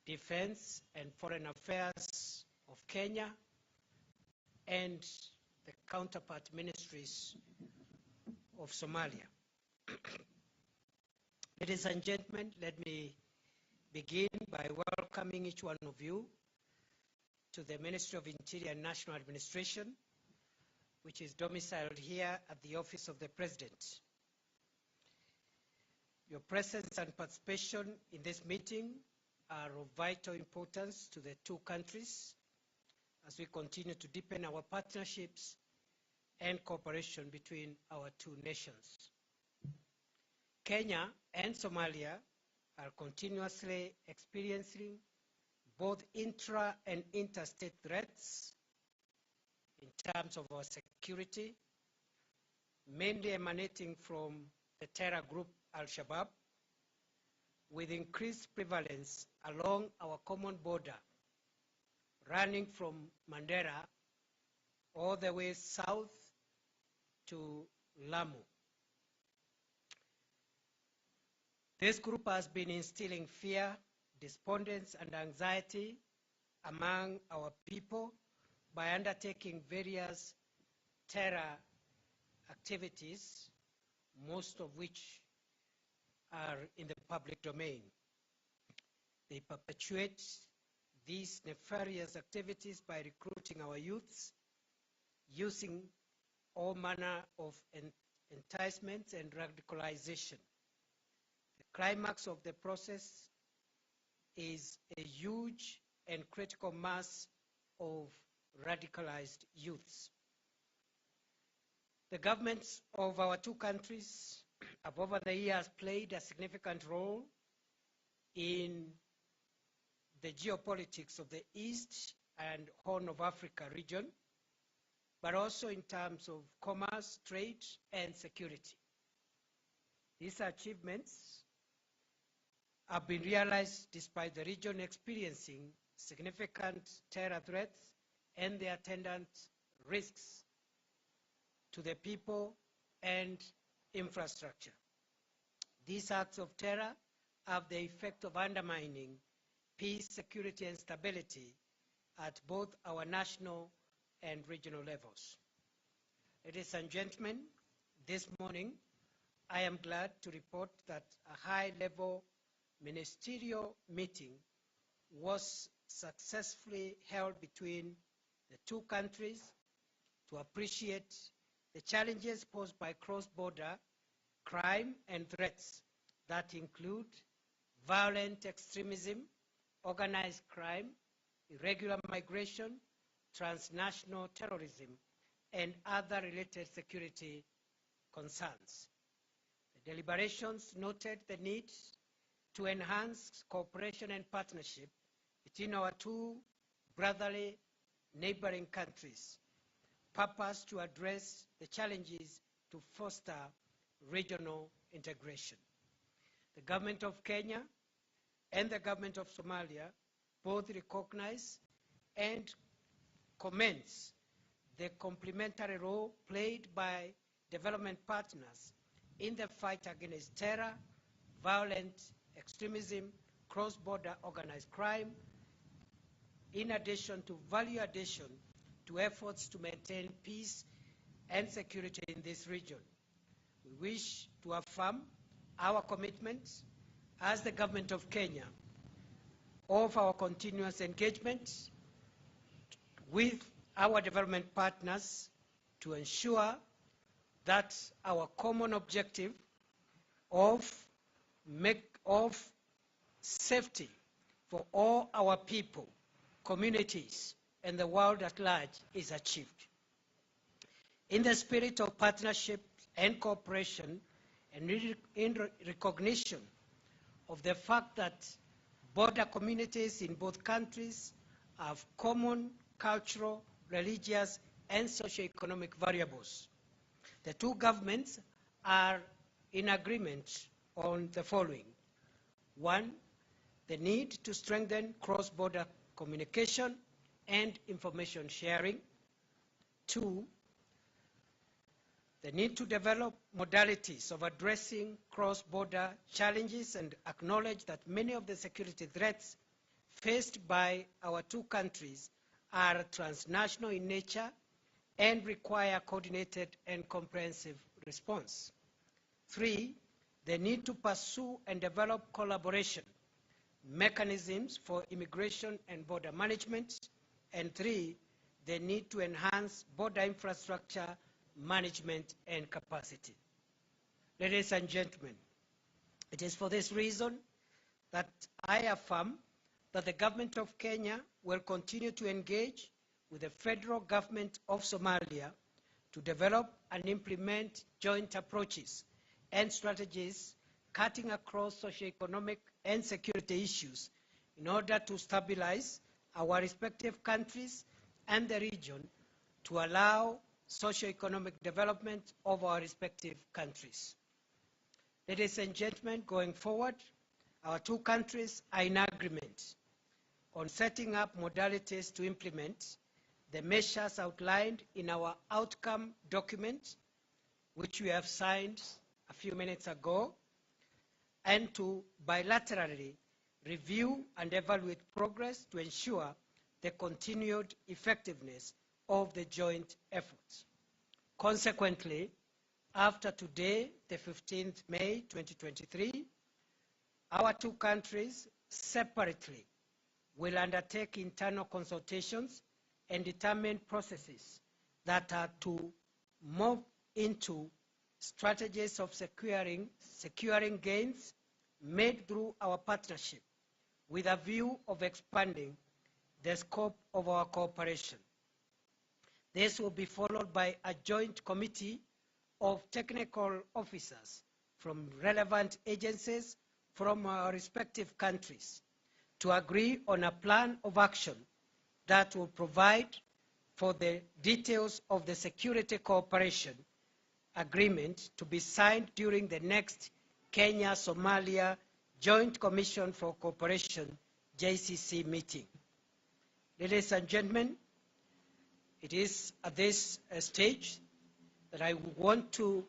Defense and Foreign Affairs of Kenya, and the counterpart ministries of Somalia. Ladies and gentlemen, let me begin by welcoming each one of you to the Ministry of Interior and National Administration, which is domiciled here at the Office of the President. Your presence and participation in this meeting are of vital importance to the two countries as we continue to deepen our partnerships and cooperation between our two nations. Kenya and Somalia are continuously experiencing both intra and interstate threats in terms of our security, mainly emanating from the terror group Al-Shabaab, with increased prevalence along our common border, running from Mandera all the way south to Lamu. This group has been instilling fear, despondence, and anxiety among our people by undertaking various terror activities, most of which are in the public domain. They perpetuate these nefarious activities by recruiting our youths, using all manner of enticements and radicalization. The climax of the process is a huge and critical mass of radicalized youths. The governments of our two countries have over the years played a significant role in the geopolitics of the East and Horn of Africa region, but also in terms of commerce, trade, and security. These achievements have been realized despite the region experiencing significant terror threats and the attendant risks to the people and infrastructure. These acts of terror have the effect of undermining peace, security, and stability at both our national and regional levels. Ladies and gentlemen, this morning I am glad to report that a high-level ministerial meeting was successfully held between the two countries to appreciate the challenges posed by cross-border crime and threats that include violent extremism, organized crime, irregular migration, transnational terrorism, and other related security concerns. The deliberations noted the need to enhance cooperation and partnership between our two brotherly neighboring countries, purpose to address the challenges to foster regional integration. The government of Kenya and the government of Somalia both recognize and commends the complementary role played by development partners in the fight against terror, violent extremism, cross-border organized crime, in addition to value addition to efforts to maintain peace and security in this region. We wish to affirm our commitment as the government of Kenya of our continuous engagement with our development partners to ensure that our common objective of safety for all our people, communities, and the world at large is achieved. In the spirit of partnership and cooperation, and in recognition of the fact that border communities in both countries have common cultural, religious, and socio-economic variables, the two governments are in agreement on the following. One, the need to strengthen cross-border communication and information sharing. Two, the need to develop modalities of addressing cross-border challenges and acknowledge that many of the security threats faced by our two countries are transnational in nature and require coordinated and comprehensive response. 3, the need to pursue and develop collaboration mechanisms for immigration and border management. And 3, the need to enhance border infrastructure management and capacity. Ladies and gentlemen, it is for this reason that I affirm that the government of Kenya will continue to engage with the federal government of Somalia to develop and implement joint approaches and strategies cutting across socioeconomic and security issues in order to stabilize our respective countries and the region to allow socioeconomic development of our respective countries. Ladies and gentlemen, going forward, our two countries are in agreement on setting up modalities to implement the measures outlined in our outcome document, which we have signed a few minutes ago, and to bilaterally review and evaluate progress to ensure the continued effectiveness of the joint efforts. Consequently, after today, the 15th May 2023, our two countries separately will undertake internal consultations and determine processes that are to move into strategies of securing gains made through our partnership with a view of expanding the scope of our cooperation. This will be followed by a joint committee of technical officers from relevant agencies from our respective countries to agree on a plan of action that will provide for the details of the security cooperation agreement to be signed during the next Kenya-Somalia Joint Commission for Cooperation, JCC meeting. Ladies and gentlemen, it is at this stage that I want to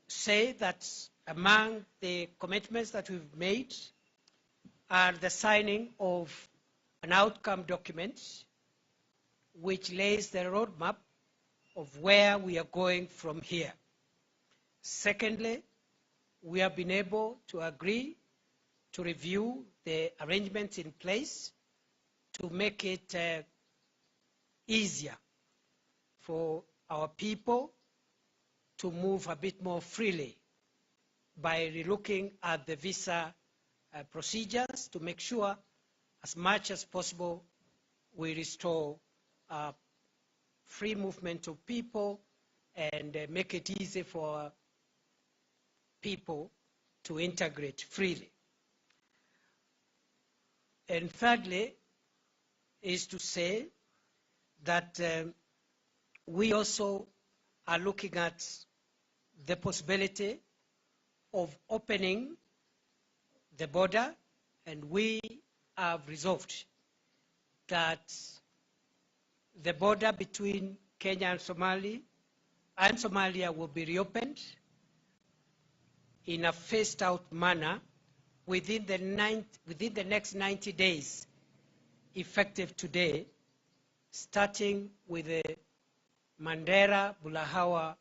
say that among the commitments that we've made are the signing of an outcome document which lays the roadmap of where we are going from here. Secondly, we have been able to agree to review the arrangements in place to make it easier for our people to move a bit more freely by relooking at the visa procedures to make sure as much as possible we restore free movement of people and make it easy for people to integrate freely. And thirdly is to say that we also are looking at the possibility of opening the border, and we have resolved that the border between Kenya and Somalia will be reopened in a phased-out manner within the next 90 days, effective today, starting with the Mandera-Bulahawa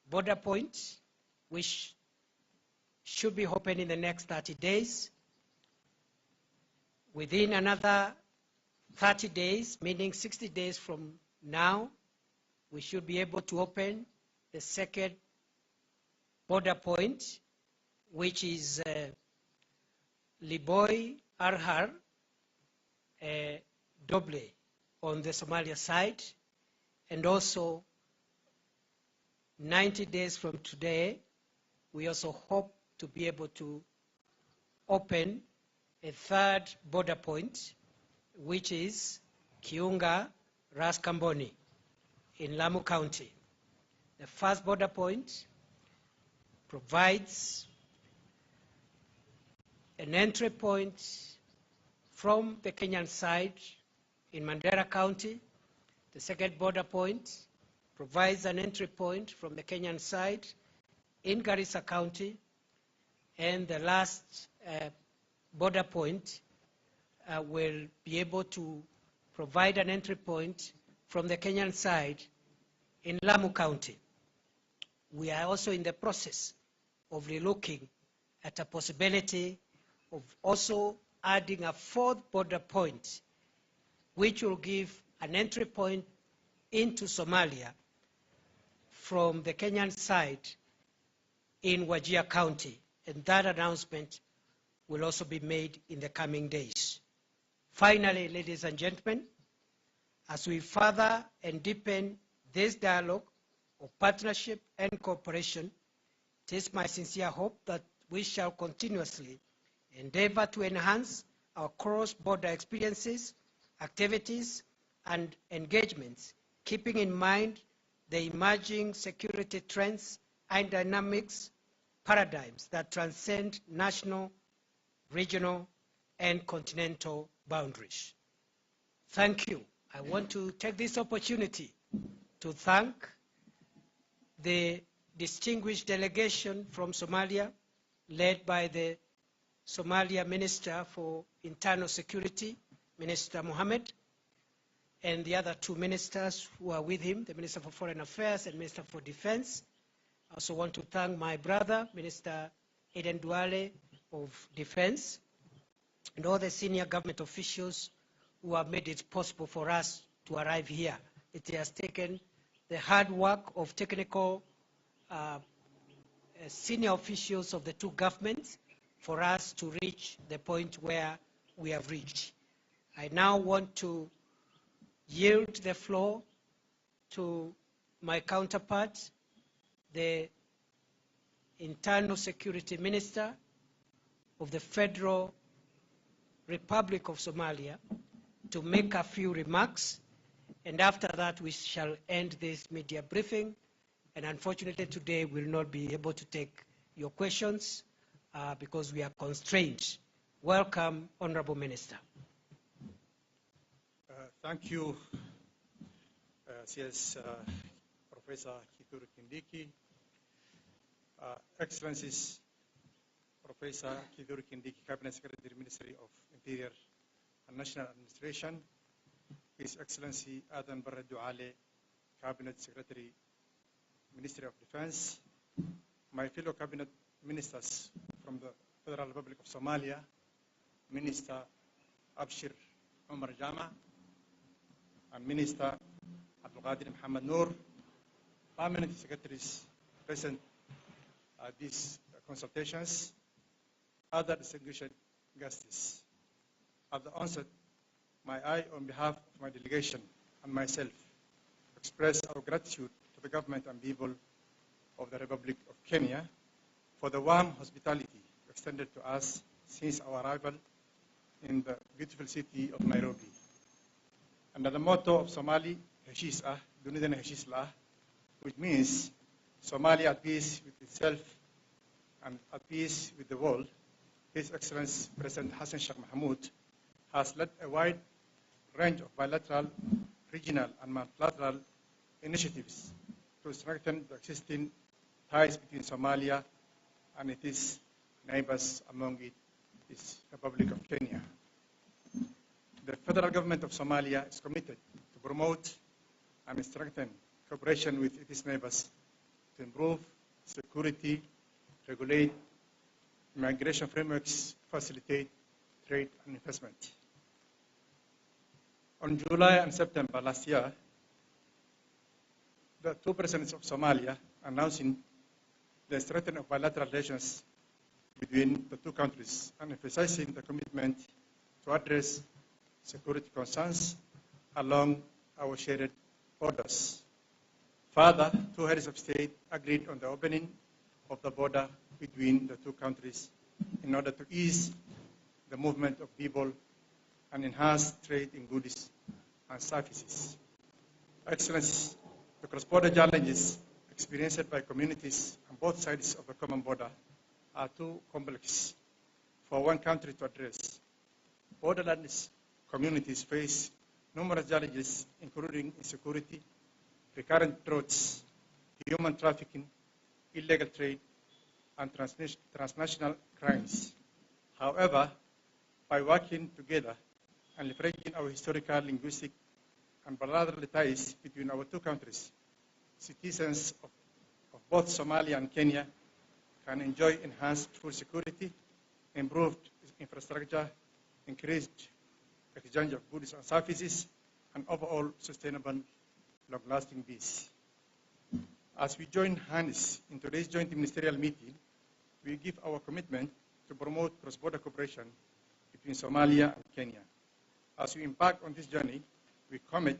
border point, which should be open in the next 30 days. Within another 30 days, meaning 60 days from now, we should be able to open the second border point, which is Liboi Arhar Doble on the Somalia side, and also 90 days from today, we also hope to be able to open a third border point, which is Kiunga Raskamboni in Lamu County. The first border point provides an entry point from the Kenyan side in Mandera County. The second border point provides an entry point from the Kenyan side in Garissa County. And the last border point will be able to provide an entry point from the Kenyan side in Lamu County. We are also in the process of relooking at a possibility of also adding a fourth border point, which will give an entry point into Somalia from the Kenyan side in Wajir County, and that announcement will also be made in the coming days. Finally, ladies and gentlemen, as we further and deepen this dialogue of partnership and cooperation, it is my sincere hope that we shall continuously endeavor to enhance our cross-border experiences, activities, and engagements, keeping in mind the emerging security trends and dynamics paradigms that transcend national, regional, and continental boundaries. Thank you. I want to take this opportunity to thank the distinguished delegation from Somalia, led by the Somalia Minister for Internal Security, Minister Mohammed, and the other two ministers who are with him, the Minister for Foreign Affairs and Minister for Defense. I also want to thank my brother, Minister Eden Duale of Defense, and all the senior government officials who have made it possible for us to arrive here. It has taken the hard work of technical senior officials of the two governments for us to reach the point where we have reached. I now want to yield the floor to my counterpart, the Internal Security Minister of the Federal Republic of Somalia, to make a few remarks, and after that we shall end this media briefing. And unfortunately today we'll not be able to take your questions because we are constrained. Welcome, Honorable Minister. Thank you, CS Professor Kithure Kindiki. Excellencies, Professor Kithure Kindiki, Cabinet Secretary, Ministry of Interior and National Administration, His Excellency Adan Barre Duale, Cabinet Secretary, Ministry of Defense, my fellow Cabinet Ministers from the Federal Republic of Somalia, Minister Abshir Omar Jama, and Minister Abdul Qadir Muhammad Noor, permanent secretaries present at these consultations, other distinguished guests. At the onset, may I, on behalf of my delegation and myself, express our gratitude to the government and people of the Republic of Kenya for the warm hospitality extended to us since our arrival in the beautiful city of Nairobi. Under the motto of Somali, Heshiis Ah, Dunidana Heshiis La, which means Somalia at peace with itself and at peace with the world, His Excellency President Hassan Sheikh Mohamud has led a wide range of bilateral, regional, and multilateral initiatives to strengthen the existing ties between Somalia and its neighbors, among it is the Republic of Kenya. The federal government of Somalia is committed to promote and strengthen cooperation with its neighbors to improve security, regulate migration frameworks, facilitate trade and investment. On July and September last year, the two presidents of Somalia announcing the strengthening of bilateral relations between the two countries and emphasizing the commitment to address security concerns along our shared borders. Further, two heads of state agreed on the opening of the border between the two countries in order to ease the movement of people and enhance trade in goods and services. Excellencies, the cross-border challenges experienced by communities on both sides of the common border are too complex for one country to address. Borderlands communities face numerous challenges, including insecurity, recurrent droughts, human trafficking, illegal trade, and transnational crimes. However, by working together and leveraging our historical, linguistic, and bilateral ties between our two countries, citizens of both Somalia and Kenya can enjoy enhanced food security, improved infrastructure, increased exchange of goods and services, and overall sustainable, long-lasting peace. As we join hands in today's joint ministerial meeting, we give our commitment to promote cross-border cooperation between Somalia and Kenya. As we embark on this journey, we commit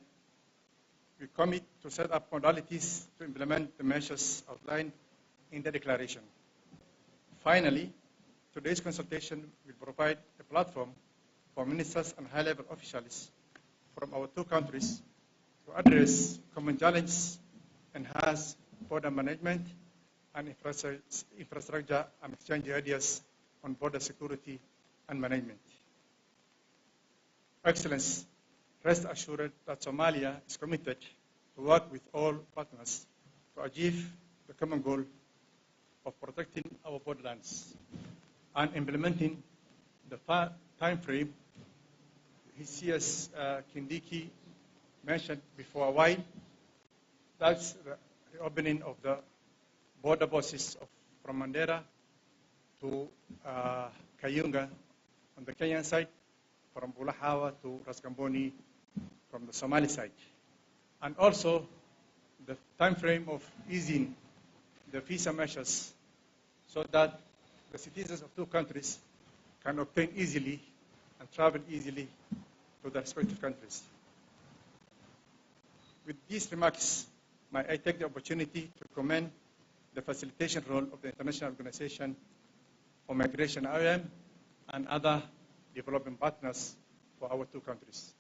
to set up modalities to implement the measures outlined in the declaration. Finally, today's consultation will provide a platform for ministers and high-level officials from our two countries to address common challenges, enhance border management and infrastructure, and exchange ideas on border security and management. Excellency, rest assured that Somalia is committed to work with all partners to achieve the common goal of protecting our borderlands and implementing the time frame His Kindiki mentioned before a while. That's the opening of the border bosses from Mandera to Kayunga on the Kenyan side, from Bulahawa to Raskamboni from the Somali side. And also the time frame of easing the visa measures so that the citizens of two countries can obtain easily and travel easily to their respective countries. With these remarks, I take the opportunity to commend the facilitation role of the International Organization for Migration, IOM, and other development partners for our two countries.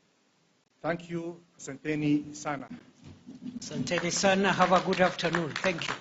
Thank you. Asanteni sana. Asanteni sana. Have a good afternoon. Thank you.